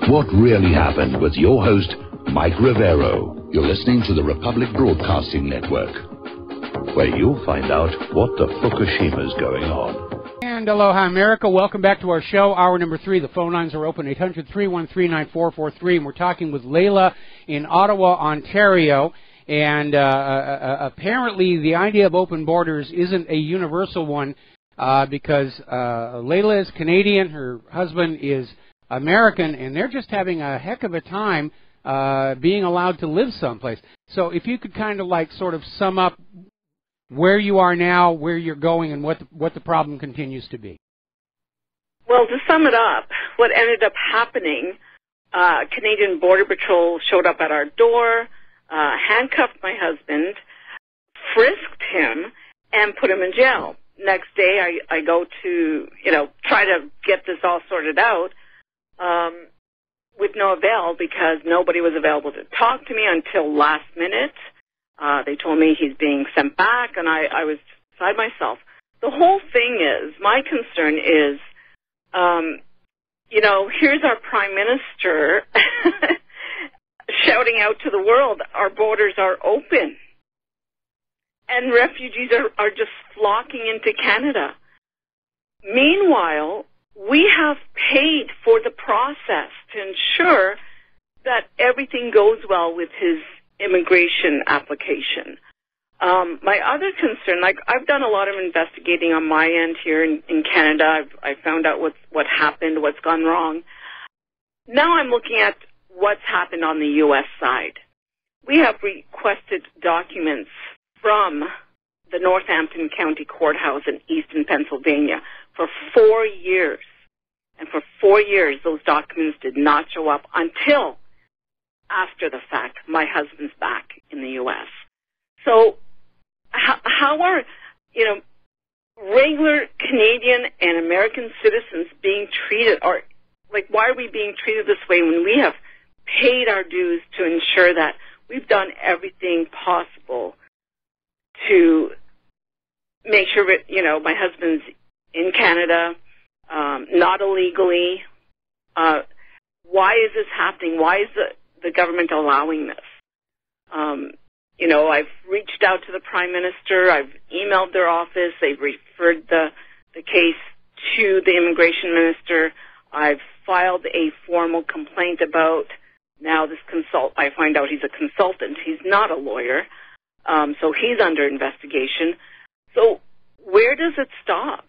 What really happened with your host, Mike Rivero. You're listening to the Republic Broadcasting Network, where you'll find out what the Fukushima's going on. And aloha, America. Welcome back to our show, hour number 3. The phone lines are open, 800-313-9443, and we're talking with Layla in Ottawa, Ontario. And apparently the idea of open borders isn't a universal one because Layla is Canadian, her husband is American, and they're just having a heck of a time being allowed to live someplace. So if you could kind of like sort of sum up where you are now, where you're going, and what the problem continues to be. Well, to sum it up, what ended up happening, Canadian Border Patrol showed up at our door, handcuffed my husband, frisked him, and put him in jail. Next day, I go to, try to get this all sorted out, with no avail because nobody was available to talk to me until last minute. They told me he's being sent back, and I was beside myself. The whole thing is, my concern is, here's our Prime Minister shouting out to the world, our borders are open. And refugees are just flocking into Canada. Meanwhile, we have paid for the process to ensure that everything goes well with his immigration application. My other concern, I've done a lot of investigating on my end here in Canada. I found out what happened, what's gone wrong. Now I'm looking at what's happened on the U.S. side. We have requested documents from the Northampton County Courthouse in Easton, Pennsylvania for 4 years. And for 4 years, those documents did not show up until after the fact, my husband's back in the U.S. So how are, regular Canadian and American citizens being treated, or why are we being treated this way when we have paid our dues to ensure that we've done everything possible to make sure that, my husband's in Canada, not illegally. Why is this happening? Why is the government allowing this? I've reached out to the Prime Minister. I've emailed their office. They've referred the case to the Immigration Minister. I've filed a formal complaint about now this I find out he's a consultant. He's not a lawyer. So he's under investigation. So where does it stop?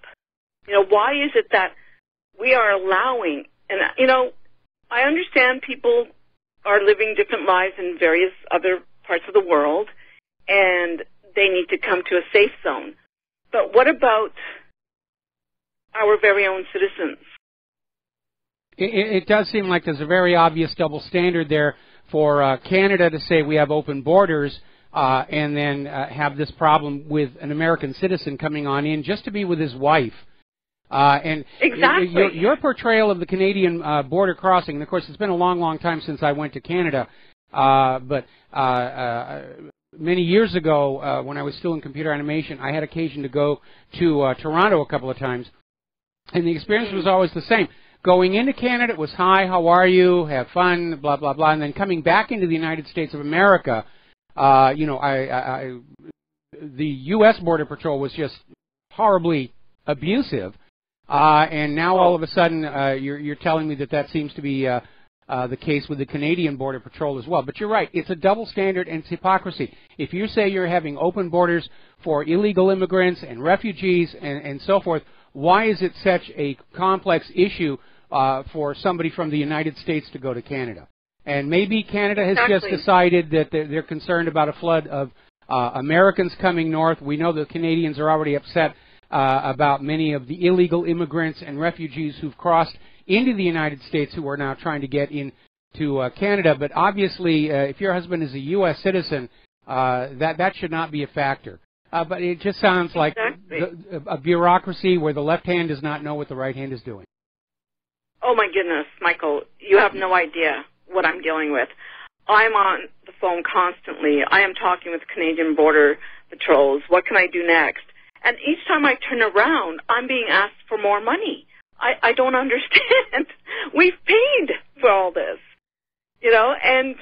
Why is it that we are allowing, and, I understand people are living different lives in various other parts of the world, and they need to come to a safe zone. But what about our very own citizens? It does seem like there's a very obvious double standard there for Canada to say we have open borders and then have this problem with an American citizen coming on in just to be with his wife. And exactly. Your portrayal of the Canadian border crossing, and of course it's been a long, long time since I went to Canada, but many years ago when I was still in computer animation, I had occasion to go to Toronto a couple of times, and the experience was always the same. Going into Canada, it was, hi, how are you, have fun, blah, blah, blah, and then coming back into the United States of America, the U.S. Border Patrol was just horribly abusive. And now all of a sudden you're telling me that seems to be the case with the Canadian Border Patrol as well. But you're right. It's a double standard and it's hypocrisy. If you say you're having open borders for illegal immigrants and refugees and so forth, why is it such a complex issue for somebody from the United States to go to Canada? And maybe Canada has just decided that they're concerned about a flood of Americans coming north. We know the Canadians are already upset about many of the illegal immigrants and refugees who've crossed into the United States who are now trying to get into Canada. But obviously, if your husband is a U.S. citizen, that should not be a factor. But it just sounds like a bureaucracy where the left hand does not know what the right hand is doing. Oh, my goodness, Michael, you have no idea what I'm dealing with. I'm on the phone constantly. I am talking with Canadian Border Patrols. What can I do next? And each time I turn around, I'm being asked for more money. I don't understand. We've paid for all all this? You know, and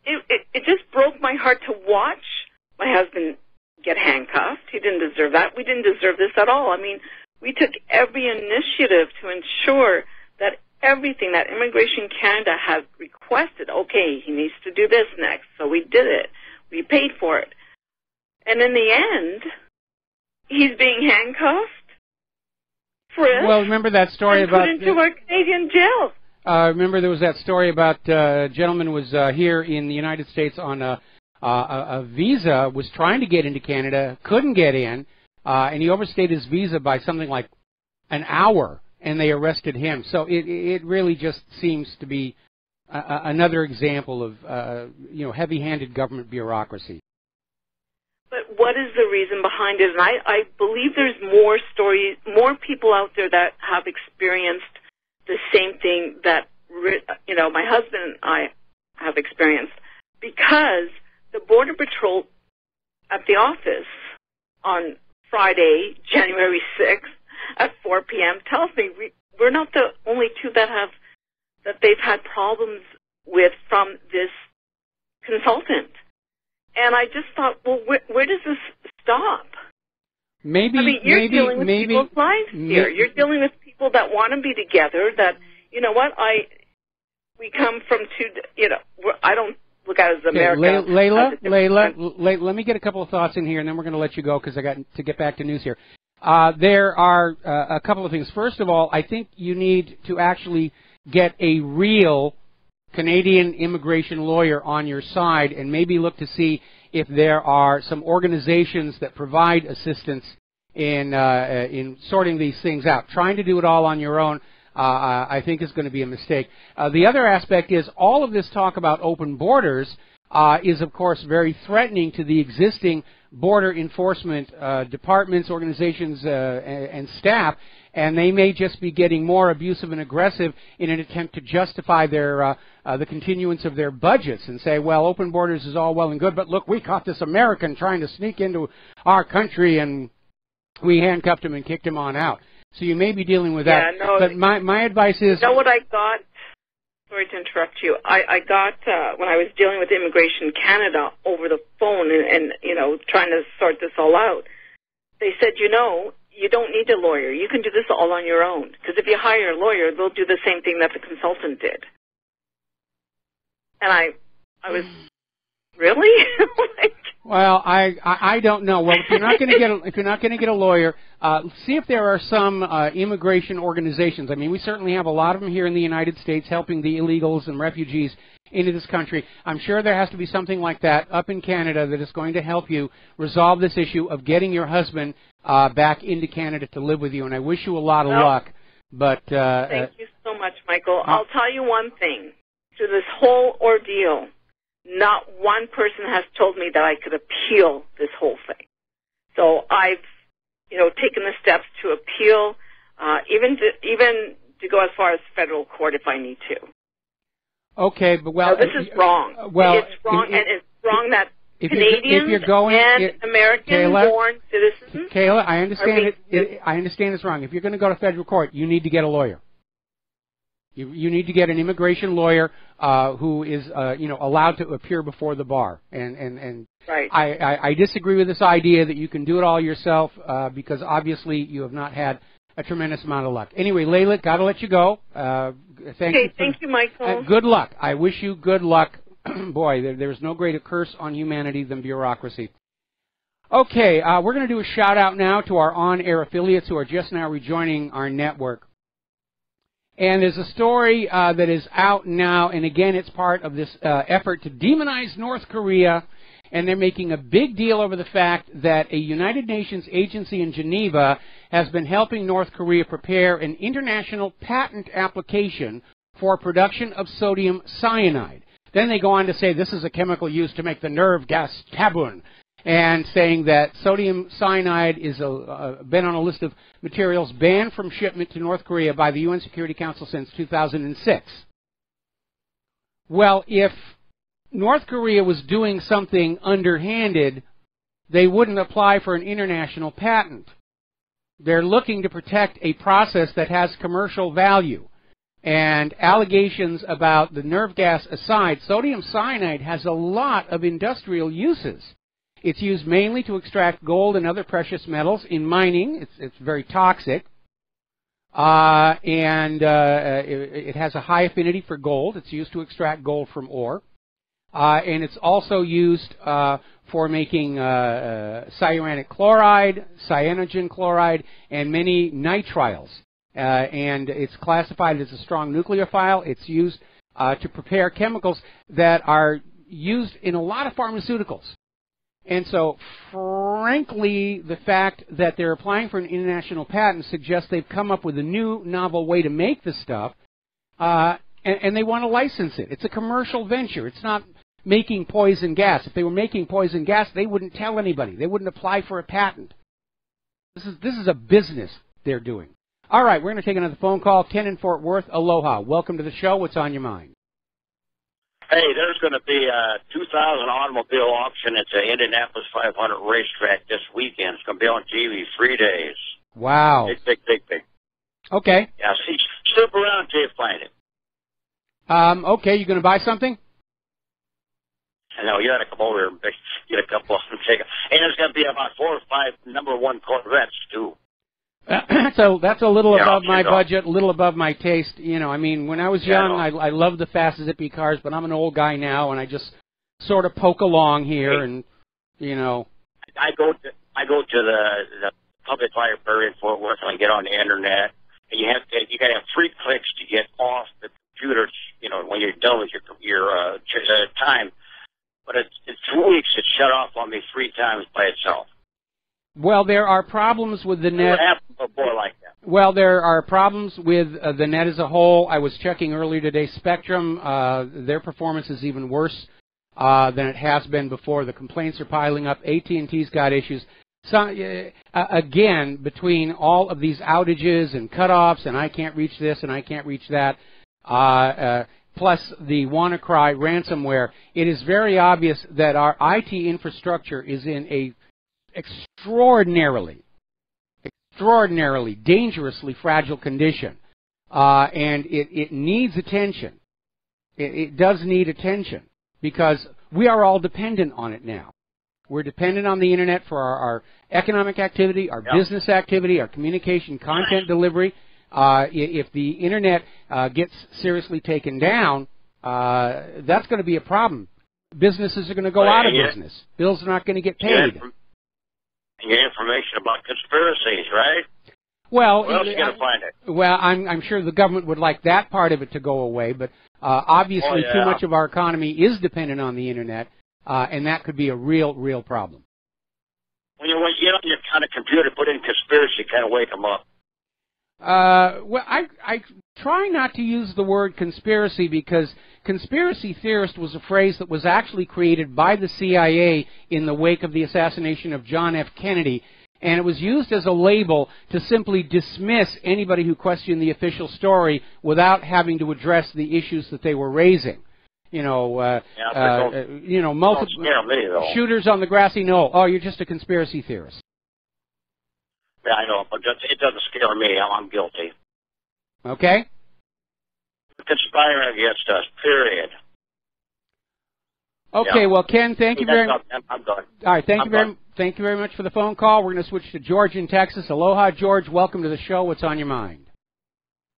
it just broke my heart to watch my husband get handcuffed. He didn't deserve that. We didn't deserve this at all. I mean, we took every initiative to ensure that everything that Immigration Canada had requested, okay, he needs to do this next. So we did it. We paid for it. And in the end, he's being handcuffed, frisked, well, remember that story and about put into our Canadian jail. Remember there was that story about a gentleman was here in the United States on a visa, was trying to get into Canada, couldn't get in, and he overstayed his visa by something like an hour, and they arrested him. So it really just seems to be another example of heavy-handed government bureaucracy. But what is the reason behind it? And I believe there's more stories, more people out there that have experienced the same thing that, my husband and I have experienced, because the Border Patrol at the office on Friday, January 6th at 4 p.m. tells me we're not the only two that they've had problems with from this consultant. And I just thought, well, where does this stop? Maybe, I mean, you're dealing with people's lives here. You're dealing with people that want to be together. That, you know what, we come from two. I don't look at it as America. Layla, let me get a couple of thoughts in here, and then we're going to let you go because I got to get back to news here. There are a couple of things. First of all, I think you need to actually get a real Canadian immigration lawyer on your side and maybe look to see if there are some organizations that provide assistance in sorting these things out. Trying to do it all on your own, I think, is going to be a mistake. The other aspect is all of this talk about open borders is, of course, very threatening to the existing border enforcement departments, organizations, and staff, and they may just be getting more abusive and aggressive in an attempt to justify their the continuance of their budgets and say, well, open borders is all well and good, but look, we caught this American trying to sneak into our country and we handcuffed him and kicked him on out. So you may be dealing with that. Yeah, no, but my advice is... You know what I got? Sorry to interrupt you. I got, when I was dealing with Immigration Canada over the phone and trying to sort this all out, they said, you don't need a lawyer. You can do this all on your own. Because if you hire a lawyer, they'll do the same thing that the consultant did. And I was, really? Well, I don't know. Well, if you're not going to get a lawyer, see if there are some immigration organizations. I mean, we certainly have a lot of them here in the United States helping the illegals and refugees into this country. I'm sure there has to be something like that up in Canada that is going to help you resolve this issue of getting your husband back into Canada to live with you. And I wish you a lot of luck. But thank you so much, Michael. I'll tell you one thing. Through this whole ordeal, not one person has told me that I could appeal this whole thing. So I've, taken the steps to appeal, even to go as far as federal court if I need to. Okay, but well, this is wrong. Well, it's wrong, and it's wrong that Canadians and American-born citizens. Kayla, I understand it. I understand it's wrong. If you're going to go to federal court, you need to get a lawyer. You need to get an immigration lawyer who is, allowed to appear before the bar. And right. I disagree with this idea that you can do it all yourself because obviously you have not had a tremendous amount of luck. Anyway, Layla, got to let you go. Thank you, Michael. Good luck. I wish you good luck. Boy, there's no greater curse on humanity than bureaucracy. Okay, we're going to do a shout-out now to our on-air affiliates who are just now rejoining our network. And there's a story that is out now, and again, it's part of this effort to demonize North Korea, and they're making a big deal over the fact that a United Nations agency in Geneva has been helping North Korea prepare an international patent application for production of sodium cyanide. Then they go on to say this is a chemical used to make the nerve gas tabun, and saying that sodium cyanide is been on a list of materials banned from shipment to North Korea by the UN Security Council since 2006. Well, if North Korea was doing something underhanded, they wouldn't apply for an international patent. They're looking to protect a process that has commercial value. and allegations about the nerve gas aside, sodium cyanide has a lot of industrial uses. It's used mainly to extract gold and other precious metals in mining. It's very toxic. It has a high affinity for gold. It's used to extract gold from ore. And it's also used for making cyanic chloride, cyanogen chloride, and many nitriles. And it's classified as a strong nucleophile. It's used to prepare chemicals that are used in a lot of pharmaceuticals. And so, frankly, the fact that they're applying for an international patent suggests they've come up with a new, novel way to make this stuff, and they want to license it. It's a commercial venture. It's not making poison gas. If they were making poison gas, they wouldn't tell anybody. They wouldn't apply for a patent. This is a business they're doing. All right, we're going to take another phone call. Ken in Fort Worth, aloha. Welcome to the show. What's on your mind? Hey, there's going to be a 2000 automobile auction at the Indianapolis 500 racetrack this weekend. It's going to be on TV 3 days. Wow. Big. Okay. Yeah, see, slip around until you find it. Okay, you going to buy something? I know, you got to come over here and get a couple of them. And there's going to be about 4 or 5 #1 Corvettes, too. So that's a little above my budget, a little above my taste. You know, I mean, when I was young, I loved the fast zippy cars, but I'm an old guy now, and I just sort of poke along here, and you know. I go to the public library in Fort Worth, and I get on the internet, and you got to have 3 clicks to get off the computer. You know, when you're done with your time. But in 2 weeks, it shut off on me 3 times by itself. Well, there are problems with the net. What happened before like that? Well, there are problems with the net as a whole. I was checking earlier today. Spectrum, their performance is even worse than it has been before. The complaints are piling up. AT&T's got issues. So, again, between all of these outages and cutoffs, and I can't reach this and I can't reach that, plus the WannaCry ransomware, it is very obvious that our IT infrastructure is in a extraordinarily dangerously fragile condition, and it needs attention. It does need attention because we are all dependent on it now. We're dependent on the internet for our economic activity, our business activity, our communication, content delivery. If the internet gets seriously taken down, that's going to be a problem. Businesses are going to go out of business. Bills are not going to get paid. And get information about conspiracies, right? Well, where else are you going to find it? Well, I'm sure the government would like that part of it to go away, but obviously too much of our economy is dependent on the internet, and that could be a real problem. When you get on your kind of computer, put in conspiracy, kind of wake them up. Well, I try not to use the word conspiracy because conspiracy theorist was a phrase that was actually created by the CIA in the wake of the assassination of John F. Kennedy, and it was used as a label to simply dismiss anybody who questioned the official story without having to address the issues that they were raising. You know, multiple shooters on the grassy knoll. Oh, you're just a conspiracy theorist. Yeah, I know, but it doesn't scare me. I'm guilty. Okay. Conspiring against us, period. Okay, well, Ken, thank you very much. I'm done. All right, thank you very much for the phone call. We're going to switch to George in Texas. Aloha, George. Welcome to the show. What's on your mind?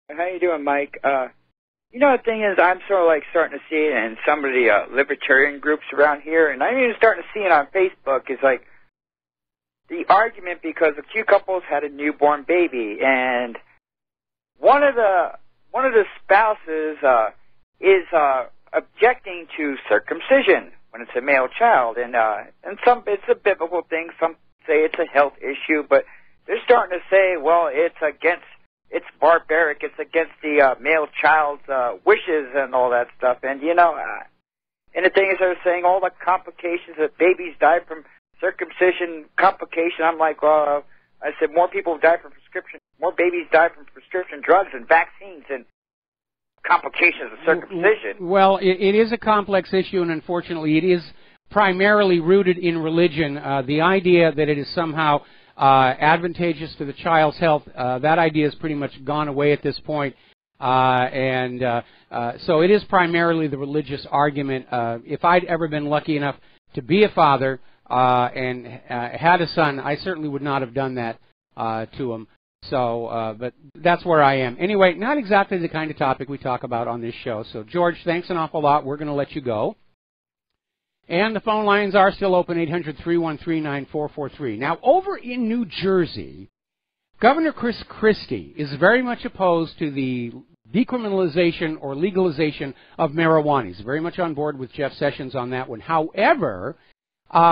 How you doing, Mike? You know, the thing is, I'm sort of like starting to see it in some of the libertarian groups around here, and I'm even starting to see it on Facebook. It's like the argument because a few couples had a newborn baby, and one of the spouses is objecting to circumcision when it's a male child, and some it's a biblical thing. Some say it's a health issue, but they're starting to say, well, it's barbaric. It's against the male child's wishes and all that stuff. And you know, and the thing is, they're saying all the complications that babies die from circumcision complication. I'm like, well, I said more people die from more babies die from prescription drugs and vaccines and complications of circumcision. Well, it is a complex issue, and unfortunately, it is primarily rooted in religion. The idea that it is somehow advantageous to the child's health, that idea has pretty much gone away at this point. So it is primarily the religious argument. If I'd ever been lucky enough to be a father and had a son, I certainly would not have done that to him. So, but that's where I am. Anyway, not exactly the kind of topic we talk about on this show. So, George, thanks an awful lot. We're going to let you go. And the phone lines are still open, 800-313-9443. Now, over in New Jersey, Governor Chris Christie is very much opposed to the decriminalization or legalization of marijuana. He's very much on board with Jeff Sessions on that one. However,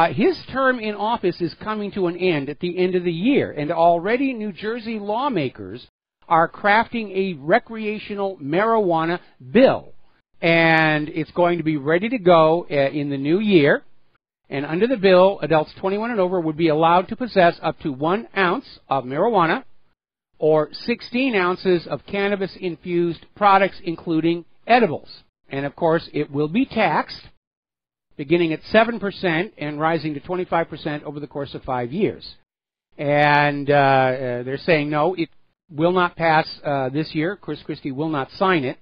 his term in office is coming to an end at the end of the year, and already New Jersey lawmakers are crafting a recreational marijuana bill, and it's going to be ready to go in the new year. And under the bill, adults 21 and over would be allowed to possess up to 1 ounce of marijuana or 16 ounces of cannabis-infused products, including edibles. And, of course, it will be taxed, beginning at 7% and rising to 25% over the course of 5 years. And they're saying, no, it will not pass this year. Chris Christie will not sign it.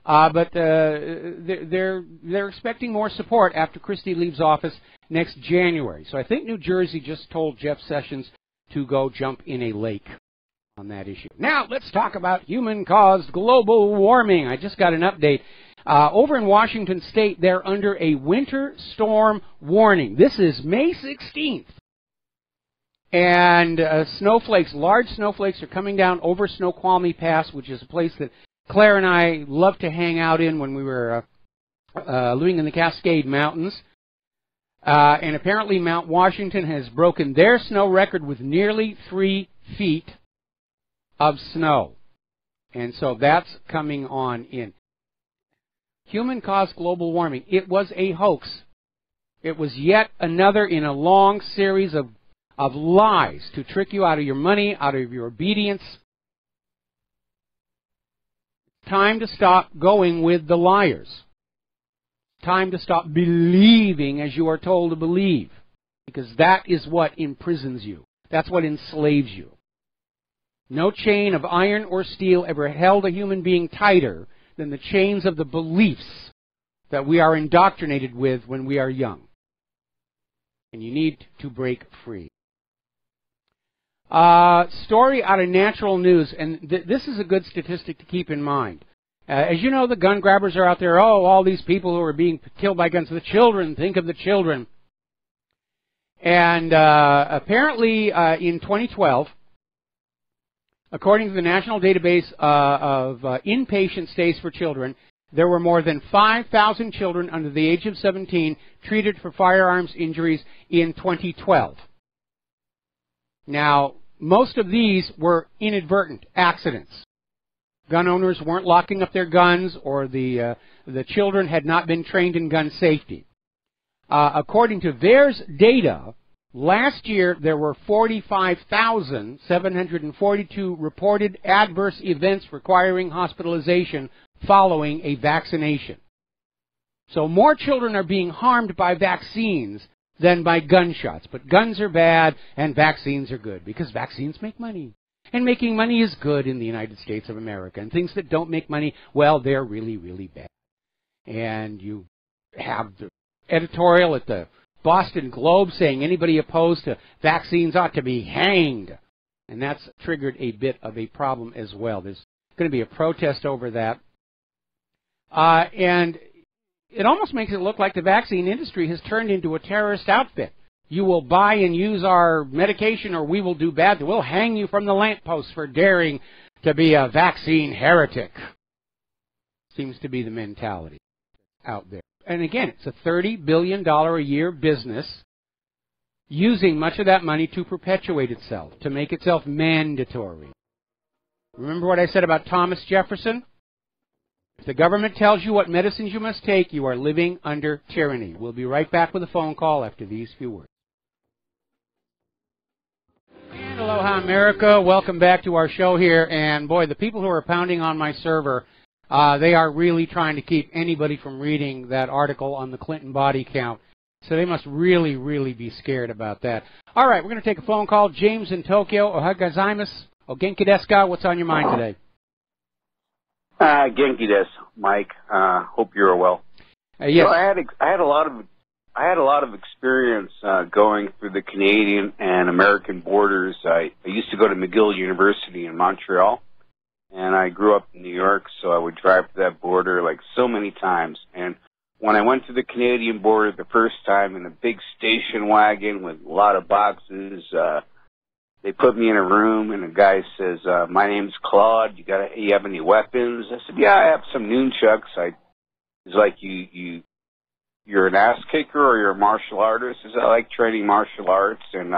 But they're expecting more support after Christie leaves office next January. So I think New Jersey just told Jeff Sessions to go jump in a lake on that issue. Now, let's talk about human-caused global warming. I just got an update. Over in Washington State, they're under a winter storm warning. This is May 16th. And snowflakes, large snowflakes are coming down over Snoqualmie Pass, which is a place that Claire and I loved to hang out in when we were living in the Cascade Mountains. And apparently Mount Washington has broken their snow record with nearly 3 feet of snow. And so that's coming on in. Human-caused global warming. It was a hoax. It was yet another in a long series of lies to trick you out of your money, out of your obedience. Time to stop going with the liars. Time to stop believing as you are told to believe, because that is what imprisons you. That's what enslaves you. No chain of iron or steel ever held a human being tighter than the chains of the beliefs that we are indoctrinated with when we are young. And you need to break free. Story out of Natural News, and this is a good statistic to keep in mind. As you know, the gun grabbers are out there. Oh, all these people who are being killed by guns. The children, think of the children. And apparently in 2012, according to the National Database of Inpatient Stays for Children, there were more than 5,000 children under the age of 17 treated for firearms injuries in 2012. Now, most of these were inadvertent accidents. Gun owners weren't locking up their guns, or the children had not been trained in gun safety. According to VAERS data, last year there were 45,742 reported adverse events requiring hospitalization following a vaccination. So more children are being harmed by vaccines than by gunshots. But guns are bad and vaccines are good, because vaccines make money. And making money is good in the United States of America. And things that don't make money, well, they're really, really bad. And you have the editorial at the Boston Globe saying anybody opposed to vaccines ought to be hanged. And that's triggered a bit of a problem as well. There's going to be a protest over that. And it almost makes it look like the vaccine industry has turned into a terrorist outfit. You will buy and use our medication or we will do bad. We'll hang you from the lamppost for daring to be a vaccine heretic. Seems to be the mentality out there. And again, it's a $30 billion a year business using much of that money to perpetuate itself, to make itself mandatory. Remember what I said about Thomas Jefferson? If the government tells you what medicines you must take, you are living under tyranny. We'll be right back with a phone call after these few words. And aloha, America. Welcome back to our show here. And boy, the people who are pounding on my server, they are really trying to keep anybody from reading that article on the Clinton body count. So they must really, really be scared about that. All right, we're going to take a phone call. James in Tokyo. Ohagazaimasu. O genki desu ka? What's on your mind today? Genki des, Mike. Hope you're well. Yes. So I had a lot of experience going through the Canadian and American borders. I used to go to McGill University in Montreal, and I grew up in New York, so I would drive to that border like so many times. And when I went to the Canadian border the first time in a big station wagon with a lot of boxes, they put me in a room, and a guy says, "My name's Claude. You have any weapons?" I said, "Yeah, I have some nunchucks." He's like, "You're an ass kicker or you're a martial artist?" I said, "I like training martial arts." And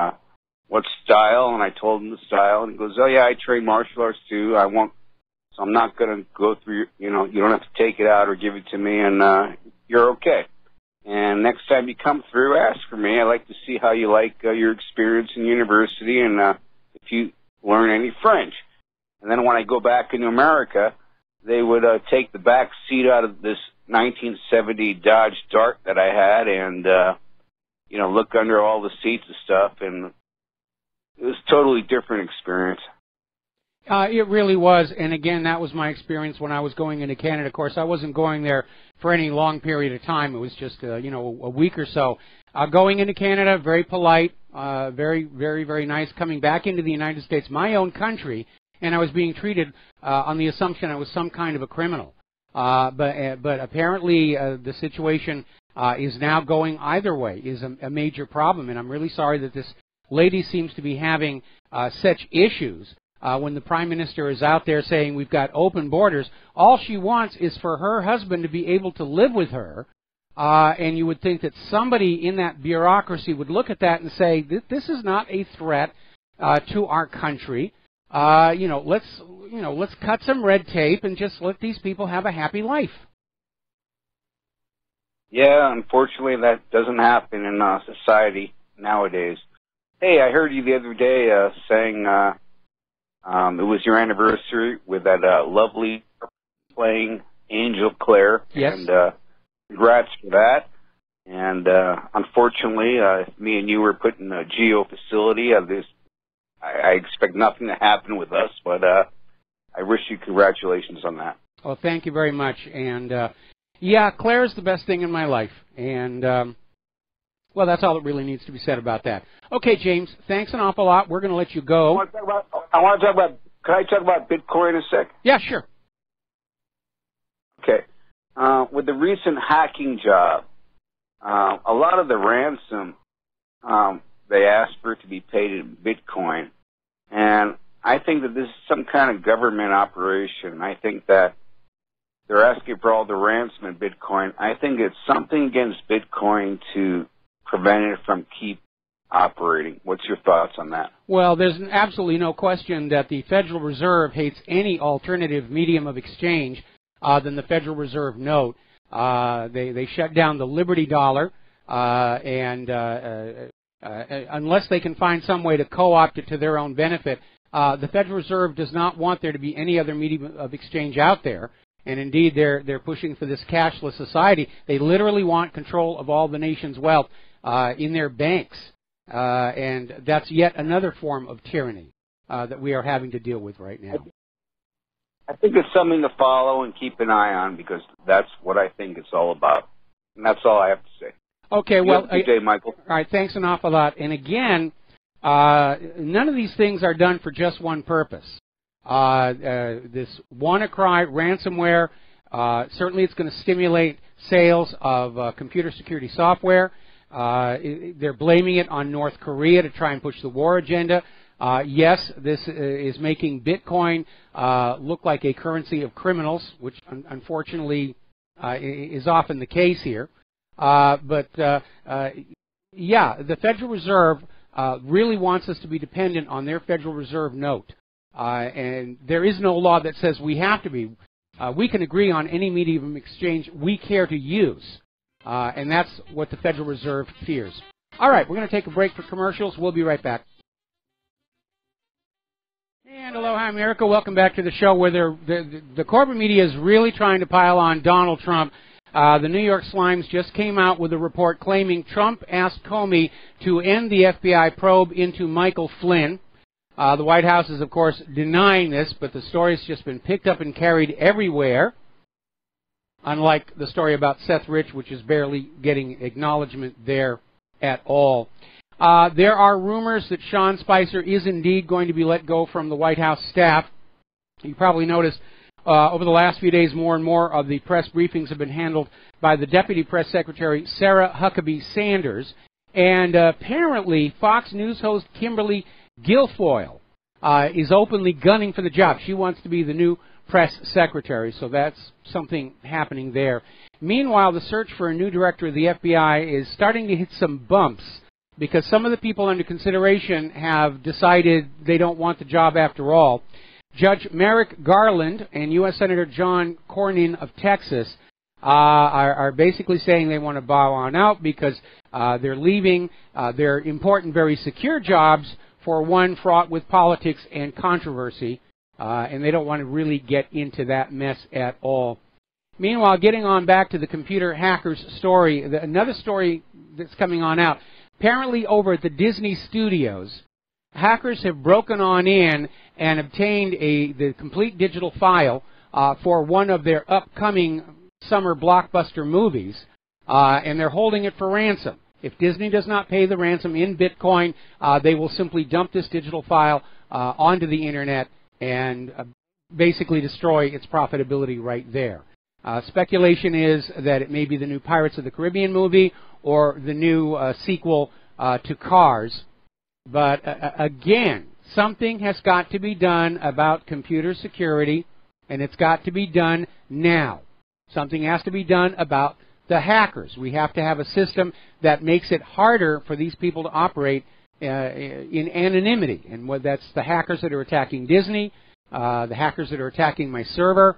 what style? And I told him the style, and he goes, "Oh yeah, I train martial arts too. So I'm not going to go through. You don't have to take it out or give it to me, and you're okay. And next time you come through, ask for me. I like to see how you like your experience in university, and if you learn any French." And then when I go back into America, they would take the back seat out of this 1970 Dodge Dart that I had, and look under all the seats and stuff, and it was a totally different experience. It really was, and again, that was my experience when I was going into Canada. Of course, I wasn't going there for any long period of time. It was just, a week or so. Going into Canada, very polite, very, very, very nice. Coming back into the United States, my own country, and I was being treated on the assumption I was some kind of a criminal. But apparently the situation is now going either way, is a major problem, and I'm really sorry that this lady seems to be having such issues. When the Prime Minister is out there saying we've got open borders, all she wants is for her husband to be able to live with her, and you would think that somebody in that bureaucracy would look at that and say, this is not a threat to our country. Let's cut some red tape and just let these people have a happy life. Yeah, unfortunately, that doesn't happen in society nowadays. Hey, I heard you the other day saying it was your anniversary with that lovely playing Angel Claire. Yes. And congrats for that. And unfortunately, me and you were put in a geo facility. I expect nothing to happen with us, but I wish you congratulations on that. Well, thank you very much. And, Claire is the best thing in my life. And, that's all that really needs to be said about that. Okay, James, thanks an awful lot. We're going to let you go. Can I talk about Bitcoin a sec? Yeah, sure. Okay. With the recent hacking job, a lot of the ransom, they asked for it to be paid in Bitcoin. And I think that this is some kind of government operation. I think that they're asking for all the ransom in Bitcoin. I think it's something against Bitcoin to prevent it from keep operating. What's your thoughts on that? Well, there's absolutely no question that the Federal Reserve hates any alternative medium of exchange than the Federal Reserve note. They shut down the Liberty Dollar, and unless they can find some way to co-opt it to their own benefit, the Federal Reserve does not want there to be any other medium of exchange out there. And indeed, they're pushing for this cashless society. They literally want control of all the nation's wealth in their banks. And that's yet another form of tyranny that we are having to deal with right now. I think it's something to follow and keep an eye on, because that's what I think it's all about. And that's all I have to say. Okay, well, good day, Michael. All right, thanks an awful lot. And again, none of these things are done for just one purpose. This WannaCry ransomware, certainly it's going to stimulate sales of computer security software. They're blaming it on North Korea to try and push the war agenda. Yes, this is making Bitcoin look like a currency of criminals, which unfortunately is often the case here. The Federal Reserve really wants us to be dependent on their Federal Reserve note. And there is no law that says we have to be. We can agree on any medium of exchange we care to use. And that's what the Federal Reserve fears. All right, we're going to take a break for commercials. We'll be right back. And aloha, America. Welcome back to the show where the corporate media is really trying to pile on Donald Trump. The New York Slimes just came out with a report claiming Trump asked Comey to end the FBI probe into Michael Flynn. The White House is, of course, denying this, but the story's just been picked up and carried everywhere, unlike the story about Seth Rich, which is barely getting acknowledgement there at all. There are rumors that Sean Spicer is indeed going to be let go from the White House staff. You probably noticed over the last few days more and more of the press briefings have been handled by the Deputy Press Secretary, Sarah Huckabee Sanders. And apparently Fox News host Kimberly Guilfoyle is openly gunning for the job. She wants to be the new press secretary, so that's something happening there. Meanwhile, the search for a new director of the FBI is starting to hit some bumps because some of the people under consideration have decided they don't want the job after all. Judge Merrick Garland and U.S. Senator John Cornyn of Texas are basically saying they want to bow on out because they're leaving their important, very secure jobs for one fraught with politics and controversy, and they don't want to really get into that mess at all. Meanwhile, getting on back to the computer hackers story, another story that's coming on out. Apparently over at the Disney Studios, hackers have broken on in and obtained the complete digital file for one of their upcoming summer blockbuster movies, and they're holding it for ransom. If Disney does not pay the ransom in Bitcoin, they will simply dump this digital file onto the Internet and basically destroy its profitability right there. Speculation is that it may be the new Pirates of the Caribbean movie or the new sequel to Cars. But again, something has got to be done about computer security, and it's got to be done now. Something has to be done about the hackers. We have to have a system that makes it harder for these people to operate in anonymity. And that's the hackers that are attacking Disney, the hackers that are attacking my server.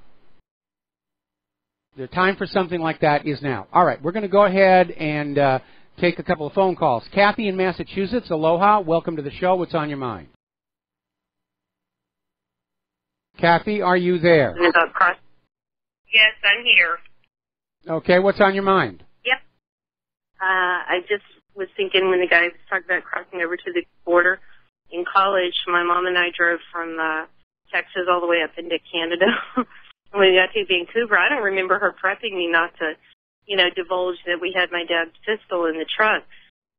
The time for something like that is now. All right, we're going to go ahead and take a couple of phone calls. Kathy in Massachusetts, aloha. Welcome to the show. What's on your mind? Kathy, are you there? Yes, I'm here. Okay, what's on your mind? Yep. I just was thinking when the guy was talking about crossing over to the border. In college, my mom and I drove from Texas all the way up into Canada. When we got to Vancouver, I don't remember her prepping me not to, divulge that we had my dad's pistol in the trunk.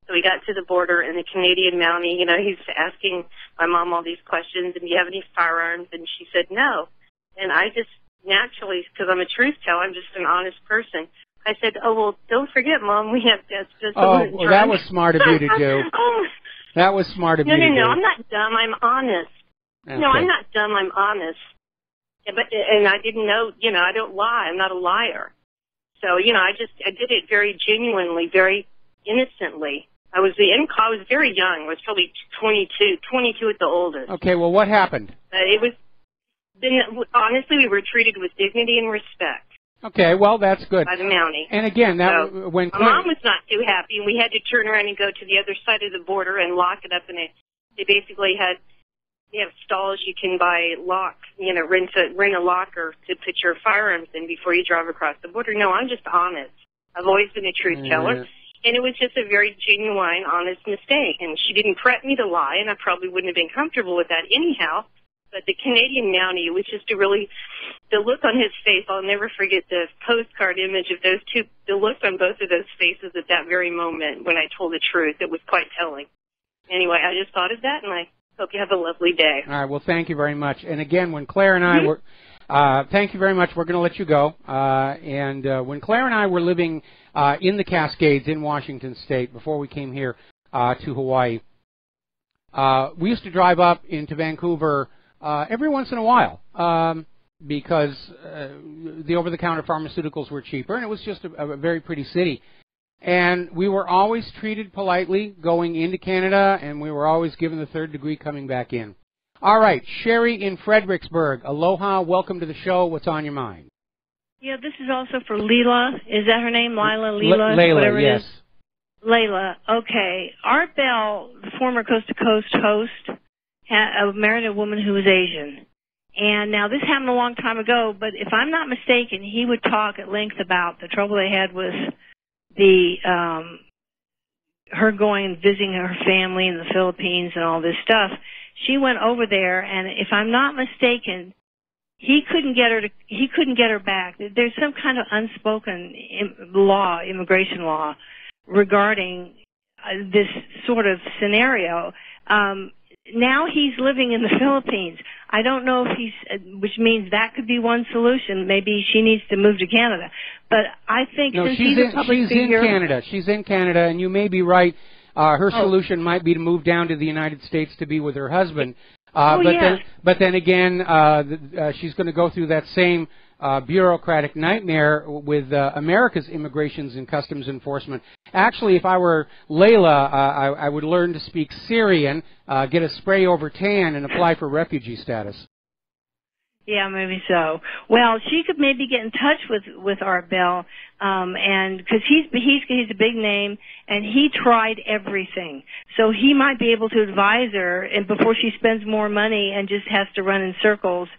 So we got to the border, and the Canadian Mountie, he's asking my mom all these questions, and do you have any firearms? And she said no. And I just naturally, because I'm a truth teller, I'm just an honest person, I said, oh, well, don't forget, Mom, we have dad's pistol in the trunk. That was smart of you to do. That was smart of you to do. No, I'm not dumb. I'm honest. Okay. No, I'm not dumb. I'm honest. And I didn't know, I don't lie. I'm not a liar. So, I did it very genuinely, very innocently. I was very young. I was probably 22 at the oldest. Okay, well, what happened? Honestly, we were treated with dignity and respect. Okay, well, that's good. By the Mountie. And again, when my mom was not too happy, and we had to turn around and go to the other side of the border and lock it up, and they basically they have stalls you can buy locks, rent a locker to put your firearms in before you drive across the border. No, I'm just honest. I've always been a truth teller, and it was just a very genuine, honest mistake. And she didn't prep me to lie, and I probably wouldn't have been comfortable with that anyhow. But the Canadian Mountie, was just the look on his face, I'll never forget the postcard image of those two, the look on both of those faces at that very moment when I told the truth. It was quite telling. Anyway, I just thought of that, and I hope you have a lovely day. All right, well, thank you very much. And again, when Claire and I were, thank you very much. We're going to let you go. And when Claire and I were living in the Cascades in Washington State before we came here to Hawaii, we used to drive up into Vancouver every once in a while because the over-the-counter pharmaceuticals were cheaper, and it was just a very pretty city. And we were always treated politely going into Canada, and we were always given the third degree coming back in. All right, Sherry in Fredericksburg. Aloha, welcome to the show. What's on your mind? Yeah, this is also for Leela. Is that her name? Leela, Layla, yes. Layla, okay. Art Bell, the former Coast to Coast host, married a woman who was Asian. And now this happened a long time ago, but if I'm not mistaken, he would talk at length about the trouble they had with her going and visiting her family in the Philippines and all this stuff. she went over there, and if I'm not mistaken, he couldn't get her back. There's some kind of unspoken immigration law regarding this sort of scenario. Now he's living in the Philippines. I don't know if which means that could be one solution. Maybe she needs to move to Canada. But I think since he's a public figure, She's in Canada, and you may be right. Her solution might be to move down to the United States to be with her husband. But then again, she's going to go through that same bureaucratic nightmare with America's Immigrations and Customs Enforcement. Actually, if I were Layla, I would learn to speak Syrian, get a spray over tan, and apply for refugee status. Yeah, maybe so. Well, she could maybe get in touch with Art Bell, and because he's a big name, and he tried everything, so he might be able to advise her, and before she spends more money and just has to run in circles.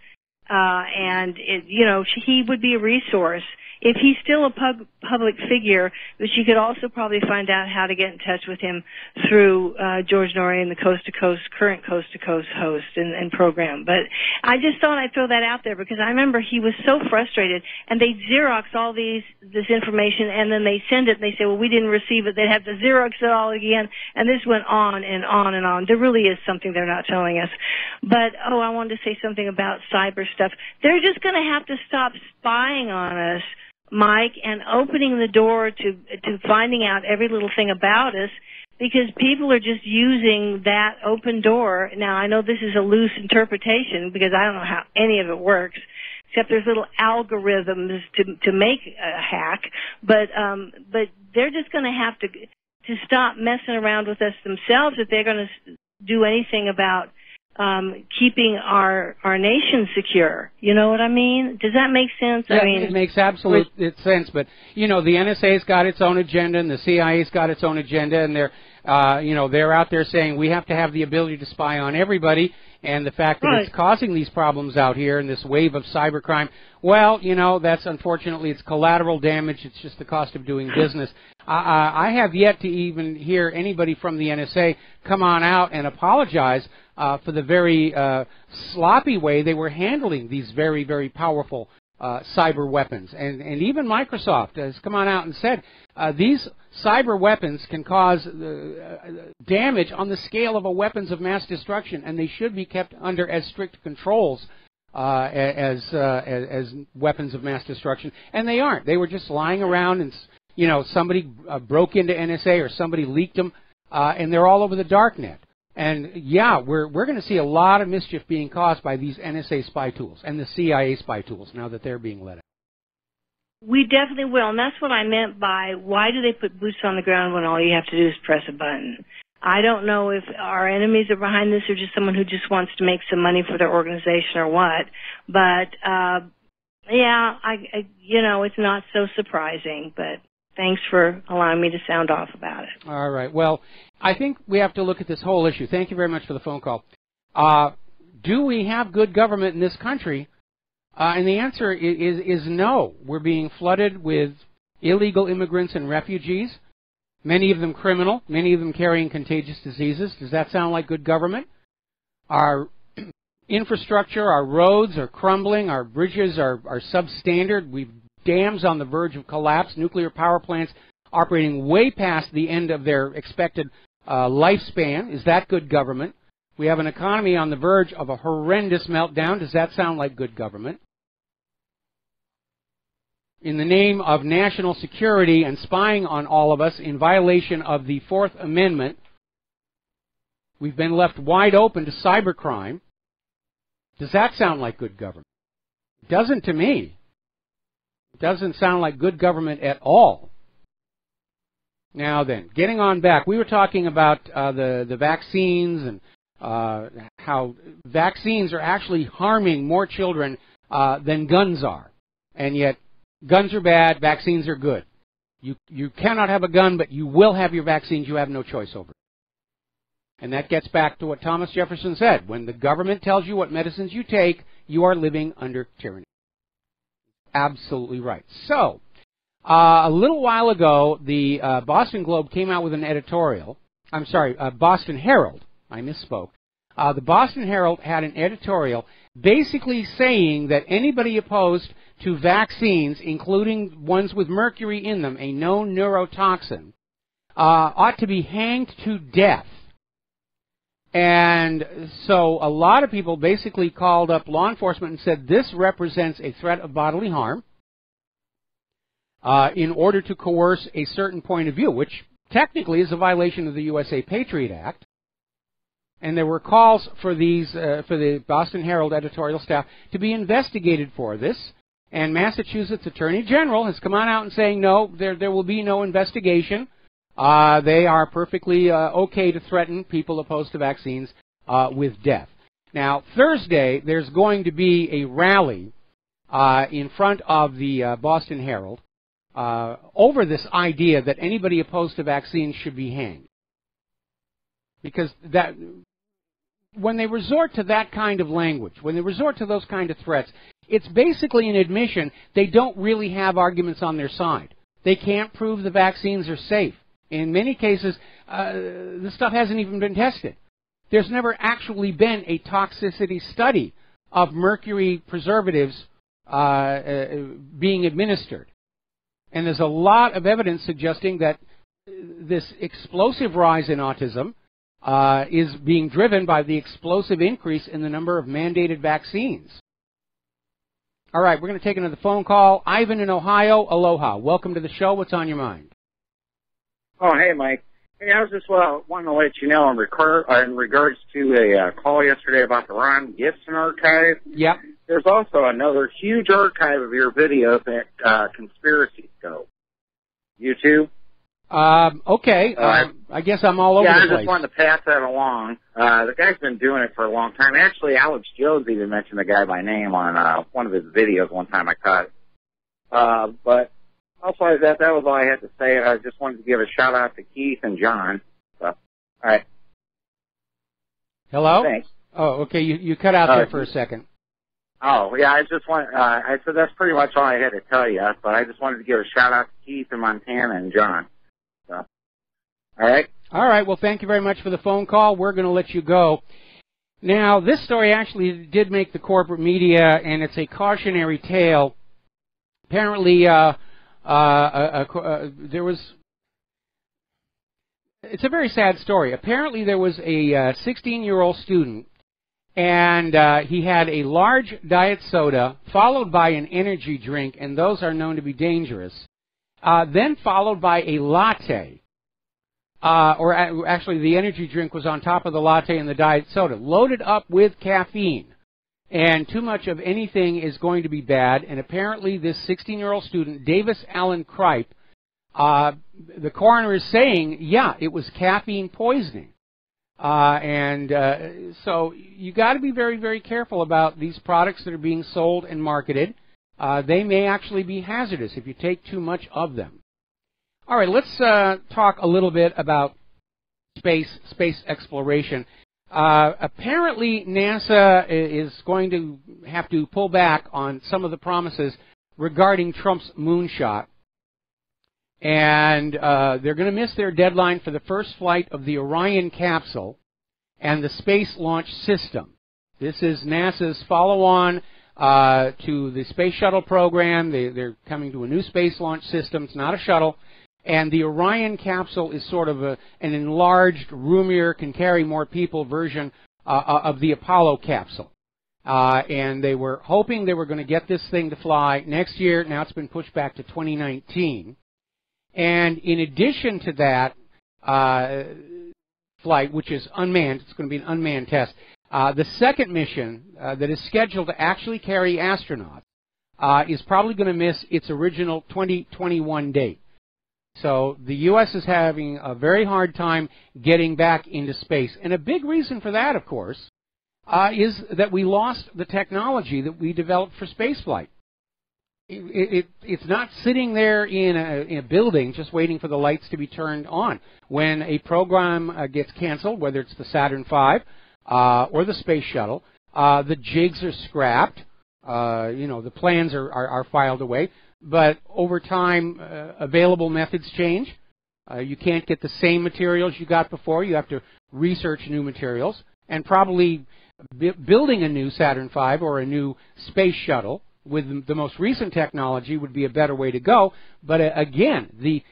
He would be a resource. If he's still a public figure, but she could also probably find out how to get in touch with him through George Norrie and the current Coast to Coast host and program. But I just thought I'd throw that out there because I remember he was so frustrated, and they Xerox all this information, and then they send it, and they say, well, we didn't receive it. They'd have to Xerox it all again, and this went on and on and on. There really is something they're not telling us. But, I wanted to say something about cyber stuff. They're just going to have to stop spying on us, Mike, and opening the door to finding out every little thing about us, because people are just using that open door. Now, I know this is a loose interpretation because I don't know how any of it works, except there's little algorithms to make a hack, but they're just going to have to stop messing around with us themselves if they're going to do anything about keeping our nation secure. You know what I mean? Does that make sense? Yeah, it makes absolute sense. But the NSA's got its own agenda, and the CIA's got its own agenda, and they're out there saying we have to have the ability to spy on everybody. And the fact that it's causing these problems out here and this wave of cybercrime, well, that's unfortunately it's collateral damage. It's just the cost of doing business. I have yet to even hear anybody from the NSA come on out and apologize for the very sloppy way they were handling these very, very powerful cyber weapons. And even Microsoft has come on out and said these cyber weapons can cause damage on the scale of a weapons of mass destruction, and they should be kept under as strict controls as weapons of mass destruction. And they aren't. They were just lying around, and somebody broke into NSA or somebody leaked them, and they're all over the darknet. And yeah, we're going to see a lot of mischief being caused by these NSA spy tools and the CIA spy tools now that they're being let out. We definitely will, and that's what I meant by why do they put boots on the ground when all you have to do is press a button? I don't know if our enemies are behind this or just someone who just wants to make some money for their organization or what, but it's not so surprising, but thanks for allowing me to sound off about it. All right. Well, I think we have to look at this whole issue. Thank you very much for the phone call. Do we have good government in this country? And the answer is no. We're being flooded with illegal immigrants and refugees, many of them criminal, many of them carrying contagious diseases. Does that sound like good government? Our infrastructure, our roads are crumbling, our bridges are substandard, we've dams on the verge of collapse, nuclear power plants operating way past the end of their expected lifespan. Is that good government? We have an economy on the verge of a horrendous meltdown. Does that sound like good government? In the name of national security and spying on all of us in violation of the Fourth Amendment, we've been left wide open to cybercrime. Does that sound like good government? It doesn't to me. It doesn't sound like good government at all. Now then, getting on back, we were talking about the vaccines and how vaccines are actually harming more children than guns are. And yet, guns are bad, vaccines are good. You cannot have a gun, but you will have your vaccines. You have no choice over it. And that gets back to what Thomas Jefferson said. When the government tells you what medicines you take, you are living under tyranny. Absolutely right. So, a little while ago, the Boston Globe came out with an editorial. I'm sorry, Boston Herald. I misspoke. The Boston Herald had an editorial basically saying that anybody opposed to vaccines, including ones with mercury in them, a known neurotoxin, ought to be hanged to death. And so a lot of people basically called up law enforcement and said this represents a threat of bodily harm in order to coerce a certain point of view, which technically is a violation of the USA Patriot Act. And there were calls for these, for the Boston Herald editorial staff to be investigated for this. And Massachusetts Attorney General has come on out and saying, no, there will be no investigation. They are perfectly okay to threaten people opposed to vaccines with death. Now, Thursday, there's going to be a rally in front of the Boston Herald over this idea that anybody opposed to vaccines should be hanged. Because that, when they resort to that kind of language, when they resort to those kind of threats, it's basically an admission they don't really have arguments on their side. They can't prove the vaccines are safe. In many cases, this stuff hasn't even been tested. There's never actually been a toxicity study of mercury preservatives being administered. And there's a lot of evidence suggesting that this explosive rise in autism is being driven by the explosive increase in the number of mandated vaccines. All right, we're going to take another phone call. Ivan in Ohio, aloha. Welcome to the show. What's on your mind? Oh, hey, Mike. Hey, I was just wanting to let you know in regards to a call yesterday about the Ron Gibson archive. Yep. There's also another huge archive of your videos at Conspiracy Scope. YouTube. Okay. I guess I'm all over the place. Yeah, I just wanted to pass that along. The guy's been doing it for a long time. Actually, Alex Jones even mentioned the guy by name on one of his videos one time I caught it. But outside of that, that was all I had to say. I just wanted to give a shout-out to Keith and John. So, all right. Hello? Thanks. Oh, okay. You cut out there for a second. Oh, yeah, I just want, I said that's pretty much all I had to tell you, but I just wanted to give a shout-out to Keith and Montana and John. So, all right? All right. Well, thank you very much for the phone call. We're going to let you go. Now, this story actually did make the corporate media, and it's a cautionary tale. Apparently, there was... It's a very sad story. Apparently, there was a 16-year-old student, and he had a large diet soda, followed by an energy drink, and those are known to be dangerous, then followed by a latte. Actually, the energy drink was on top of the latte and the diet soda, loaded up with caffeine. And too much of anything is going to be bad. And apparently, this 16-year-old student, Davis Allen Kripe, the coroner is saying, yeah, it was caffeine poisoning. So you got to be very, very careful about these products that are being sold and marketed. They may actually be hazardous if you take too much of them. All right, let's talk a little bit about space exploration. Apparently, NASA is going to have to pull back on some of the promises regarding Trump's moonshot. And they're going to miss their deadline for the first flight of the Orion capsule and the Space Launch System. This is NASA's follow-on to the Space Shuttle program. They're coming to a new Space Launch System. It's not a shuttle. And the Orion capsule is sort of an enlarged, roomier, can carry more people version of the Apollo capsule. And they were hoping they were going to get this thing to fly next year. Now it's been pushed back to 2019. And in addition to that flight, which is unmanned, it's going to be an unmanned test, the second mission that is scheduled to actually carry astronauts is probably going to miss its original 2021 date. So the U.S. is having a very hard time getting back into space. And a big reason for that, of course, is that we lost the technology that we developed for spaceflight. It's not sitting there in a building just waiting for the lights to be turned on. When a program gets canceled, whether it's the Saturn V or the Space Shuttle, the jigs are scrapped. The plans are filed away. But over time, available methods change. You can't get the same materials you got before. You have to research new materials. and probably building a new Saturn V or a new space shuttle with the most recent technology would be a better way to go. But again, the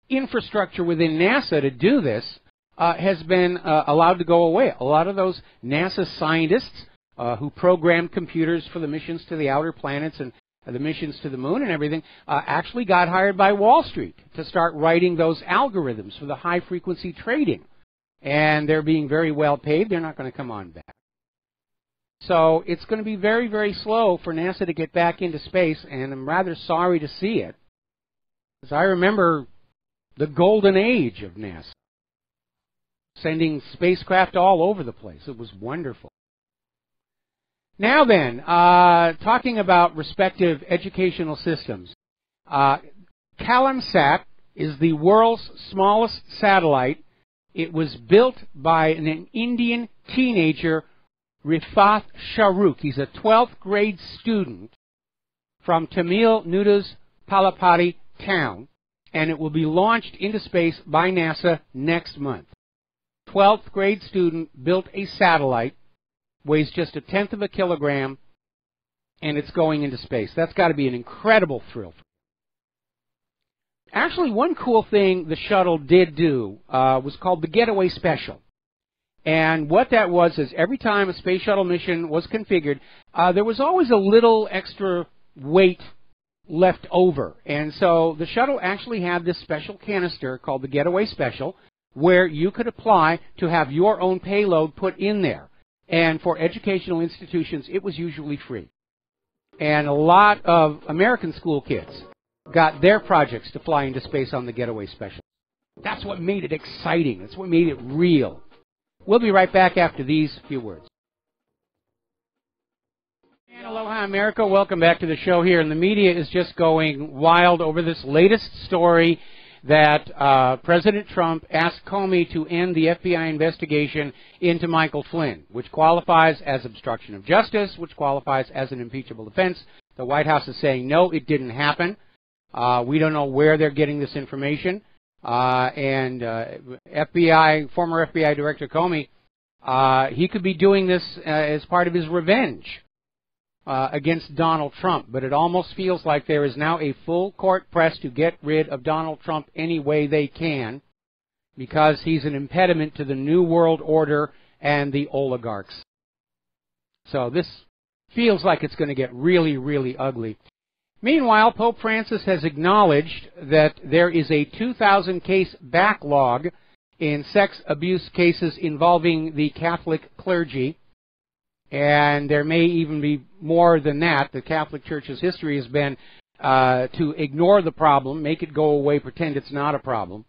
infrastructure within NASA to do this has been allowed to go away. A lot of those NASA scientists who programmed computers for the missions to the outer planets and the missions to the moon and everything actually got hired by Wall Street to start writing those algorithms for the high-frequency trading. And they're being very well paid. They're not going to come on back. So it's going to be very, very slow for NASA to get back into space, and I'm rather sorry to see it. Because I remember the golden age of NASA, sending spacecraft all over the place. It was wonderful. Now then, talking about respective educational systems. CalMSat is the world's smallest satellite. It was built by an Indian teenager, Rifat Shahrukh. He's a 12th grade student from Tamil Nadu's Palapati town, and it will be launched into space by NASA next month. 12th grade student built a satellite, weighs just 1/10 of a kilogram, and it's going into space. That's got to be an incredible thrill. Actually, one cool thing the shuttle did do was called the Getaway Special. And what that was is every time a space shuttle mission was configured, there was always a little extra weight left over. And so the shuttle actually had this special canister called the Getaway Special, where you could apply to have your own payload put in there. And for educational institutions, it was usually free. And a lot of American school kids got their projects to fly into space on the Getaway Special. That's what made it exciting. That's what made it real. We'll be right back after these few words. And aloha, America. Welcome back to the show here. And the media is just going wild over this latest story that President Trump asked Comey to end the FBI investigation into Michael Flynn, which qualifies as obstruction of justice, which qualifies as an impeachable offense. The White House is saying, no, it didn't happen. We don't know where they're getting this information. And former FBI Director Comey, he could be doing this as part of his revenge against Donald Trump. But it almost feels like there is now a full court press to get rid of Donald Trump any way they can, because he's an impediment to the New World Order and the oligarchs. So this feels like it's going to get really, really ugly. Meanwhile, Pope Francis has acknowledged that there is a 2,000 case backlog in sex abuse cases involving the Catholic clergy, and there may even be more than that. The Catholic Church's history has been to ignore the problem, make it go away, pretend it's not a problem.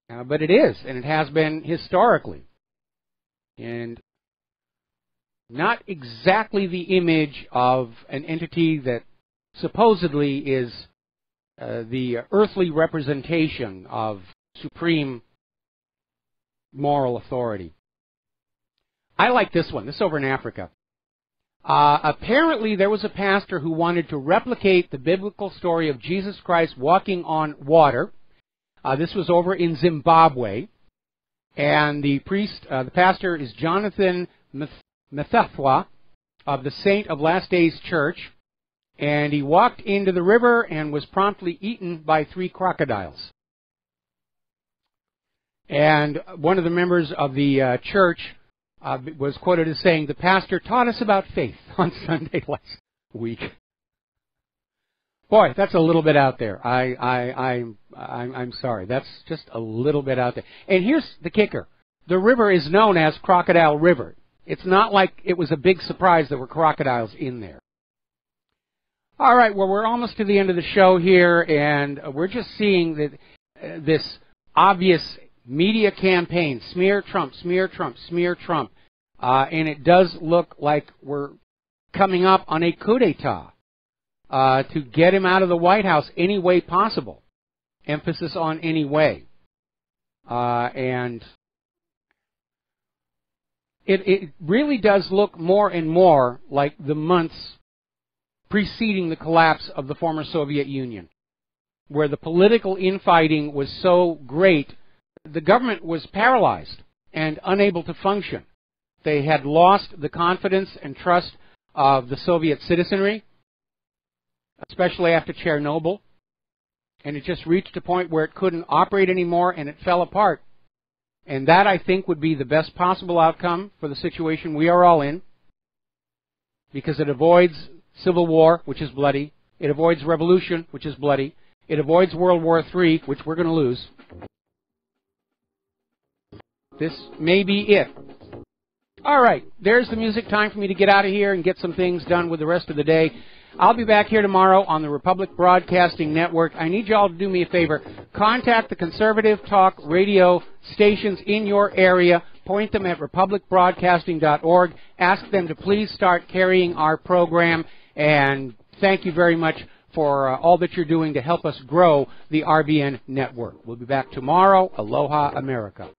But it is, and it has been historically. And not exactly the image of an entity that supposedly is the earthly representation of supreme moral authority. I like this one. This is over in Africa. Apparently there was a pastor who wanted to replicate the biblical story of Jesus Christ walking on water. This was over in Zimbabwe. And the pastor is Jonathan Methathwa of the Saint of Last Days Church. And he walked into the river and was promptly eaten by 3 crocodiles. And one of the members of the church was quoted as saying, "The pastor taught us about faith on Sunday last week." Boy, that's a little bit out there. I'm sorry. That's just a little bit out there. And here's the kicker. The river is known as Crocodile River. It's not like it was a big surprise there were crocodiles in there. All right, well, we're almost to the end of the show here, and we're just seeing that this obvious media campaign, smear Trump, smear Trump, smear Trump, and it does look like we're coming up on a coup d'etat to get him out of the White House any way possible. Emphasis on any way. And it really does look more and more like the months preceding the collapse of the former Soviet Union, where the political infighting was so great, the government was paralyzed. and unable to function. They had lost the confidence and trust of the Soviet citizenry, especially after Chernobyl, and it just reached a point where it couldn't operate anymore and it fell apart. And that, I think, would be the best possible outcome for the situation we are all in, because it avoids civil war, which is bloody. It avoids revolution, which is bloody. It avoids World War III, which we're going to lose. This may be it. All right, there's the music. Time for me to get out of here and get some things done with the rest of the day. I'll be back here tomorrow on the Republic Broadcasting Network. I need you all to do me a favor. Contact the conservative talk radio stations in your area. Point them at republicbroadcasting.org. Ask them to please start carrying our program. And thank you very much for all that you're doing to help us grow the RBN network. We'll be back tomorrow. Aloha, America.